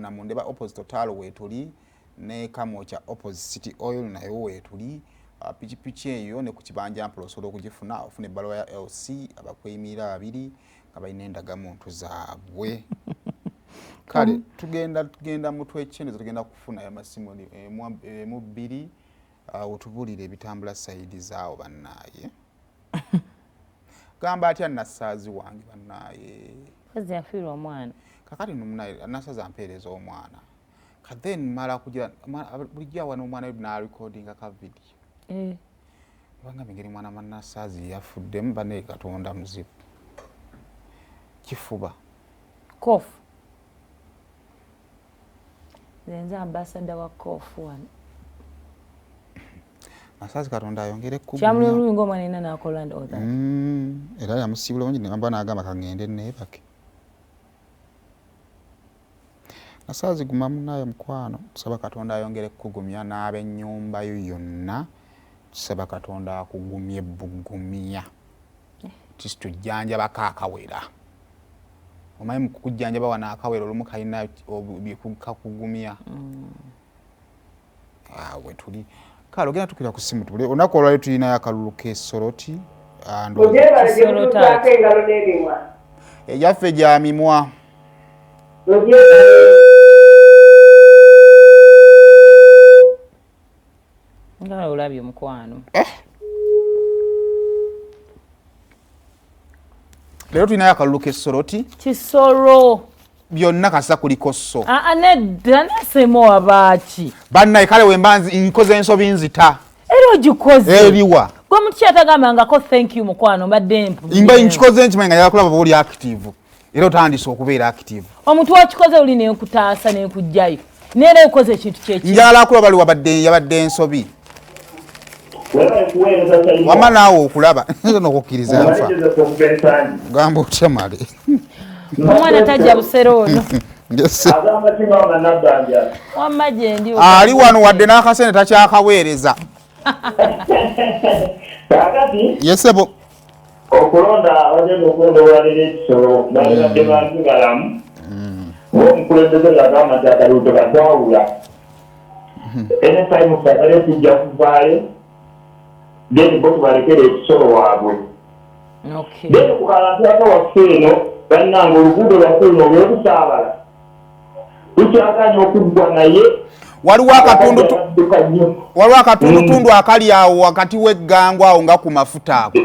okufuna mu ndeba opposite talo wetuli ne kamocha opposite oil nayo wetuli pichipichi eyo ne ku kibanja mpolo osobola okugifuna ofune balo ya LC abakweyimira abiri abalina endagamuntu zaabwe kale tugenda mu twekyendezo tugenda kufuna amasimu mu bbiri otubulire ebitambula sayidi zaawo bannaye gamba atya nasaazi wange bannaye kazi afiirwa omwana kakati numunaye nasaazi ampeereza omwana then mala kugira bulijja wano omwana na recording ka video banga mingeri mwana manasaazi yafuddemu bane Katonda muzibu kifuba kofu zenza ambassador wa kofu wano Nasaazi Katonda ayongere ku kyamuli olulungi omwana ina nakola ndo oda era yamusibula onyi namba nagamba kangende nebake Nasaazi guma munaye mukwano tusaba Katonda ayongere kugumya n'ab'ennyumba yo yonna tusaba Katonda akugumye bugumya tujjanjaba akawera omanyi mu kujjanjaba wana akawera olumu kalina bikukagumya awe tuli kale ogenda tukira ku simu tubule onako olwali tulina akalulu kesoroti ejaffe gya mimwa nga olabye omukwano lero tulina akalulu kesoroti Kisoro byonna kasa kuliko so nedda nasemo abaaki bannaye kale wembanzi nkoze ensobi nzita era ogikoze eriwa gwe muti kyatagambangako thank you mukwano mbadde imba nkikoze nkimanya yakulaba buli active era otandise okubeera active omuntu wakikoze oli nenkutaasa nenkujjayo neera ukoze ekintu kyeki njala akulaba bali yabadde ensobi wama naawe okulaba nokukkiriza nfa gamba otya male omwana tajja busero ono wamma gye ndi ali wano wadde n'akasente takyakaweereza yesebo okulonda abagenda okulonda olwalira ekisolo balibadde bantu balamu ng'omukulembeze yagamba nti akalulu tekatwawula anytime sakale tujja kuvaayo then bo tubalekera ekisolo waabwe then ku kalantu akawaffe eno bannanga oluguudo lwaffe luno olw'okusaabala lukyakanya okuggwa naye waliwo akatundutundu akali awo wakati w'eggango awo nga ku mafuta ako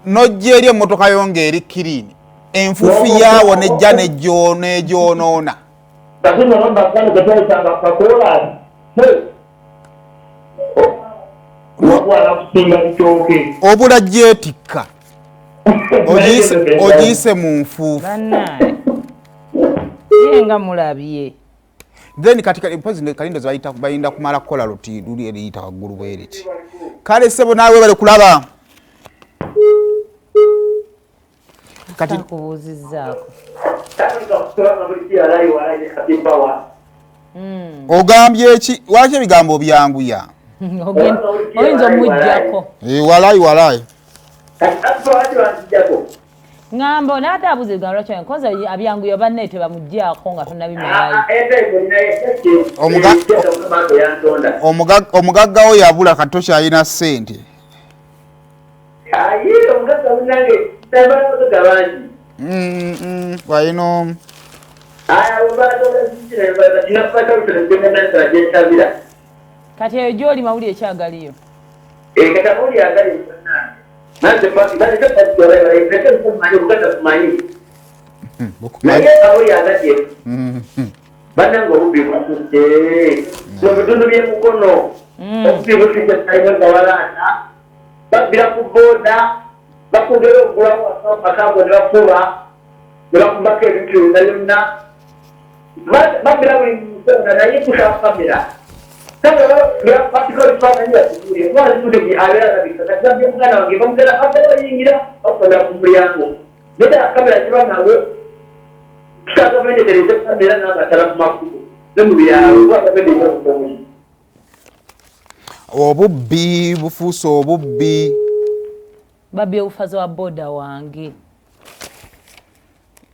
nojja eri emmotoka yo ng'eri kirini enfuufu yaawo nejja negyonoona obula gyetikka ogiyise mu nfuufu yenga mulabye then katika president kalindo bayinda kumala kukola luti luli eriyita waggulu bweriti kale sebo naawe bale kulaba kati kubuuzizzaako ogambye eki lwaki ebigambo byanguya oyinza omuggyako walayi ngamba naate abuuza ebigambo lwaki nkoza abyanguya banne tebamuggyako nga tonnabimalayo omugagga wo yabula katosha alina ssente walina kati eyo gy'oli mawuli ekyagaliyo bananga obubbi bwatudde mu bitundu by'emukono obubbi butudde sayinga nga walaana babbira ku booda bakugera okugulawo makago ne bakuba ne bakubako ebintu byonna byonna babbira buli musonga naye kusaba kamera batika ebifaananyi batugulye omwana zitudde abeera alabika kati babye muganda wange bamugera abadde bayingira bakukolera ku mulyango naye ddala kamera kiba nawe tutagamendetereze kamera n'amatala ku makubo ne mu byalo twagamendeeza obutomuyi obubbi bufuuse obubbi babye obufaza wa boda wange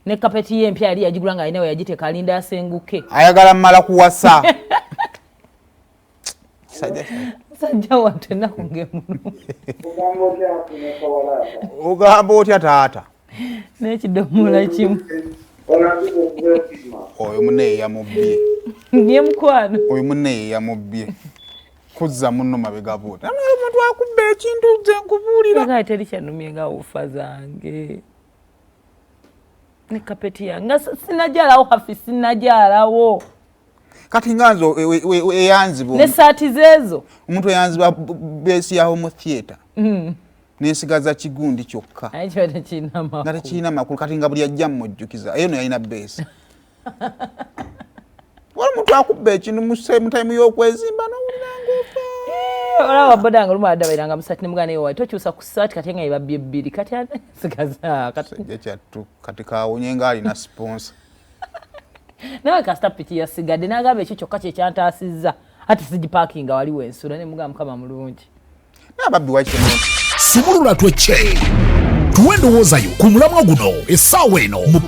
ne kapeti y'empya yali yagigula nga alina we yagiteeka alinda asenguke ayagala mmala kuwasa sajja watu ennaku ng'emuno ogamba otya taata n'ekidomola kimu oyo munne yamubbye ye mukwano oyo munne yamubbye kuzza munno mabega boota omuntu akubba ekintu nze nkubuulira nga teri kyanumye nga ufa zange ne kapeti yange nga sinajalawo hafi sinajalawo kati nganze eyanzibwa n'essaati zeezo omuntu eyanzibwa beesi yaho mu theatre n'esigaza kigundi kyokka ekyo tekirina makulu nga tekirina makulu kati nga buli ajja mmujjukiza eyo no yalina beesi wali omuntu akubba ekintu mu tayimu y'okwezimba n'owulira ng'ofa olaba boda nga lumu adabairanga musaati ne mugana ewawe tokyusa ku ssaati kati nga ebabbye ebbiri kati sigaza sajja kyattu kati kawunye nga alina siponsa nawe kasita piki yasigadde n'agamba ekyo kyokka kyekyantaasizza ati sigipaakinga waliwo ensula ne mugamba mukama mulungi n'ababbi wakitemu sumulula twecce tuwe ndowoozayo ku mulamwa guno essaawa eno mu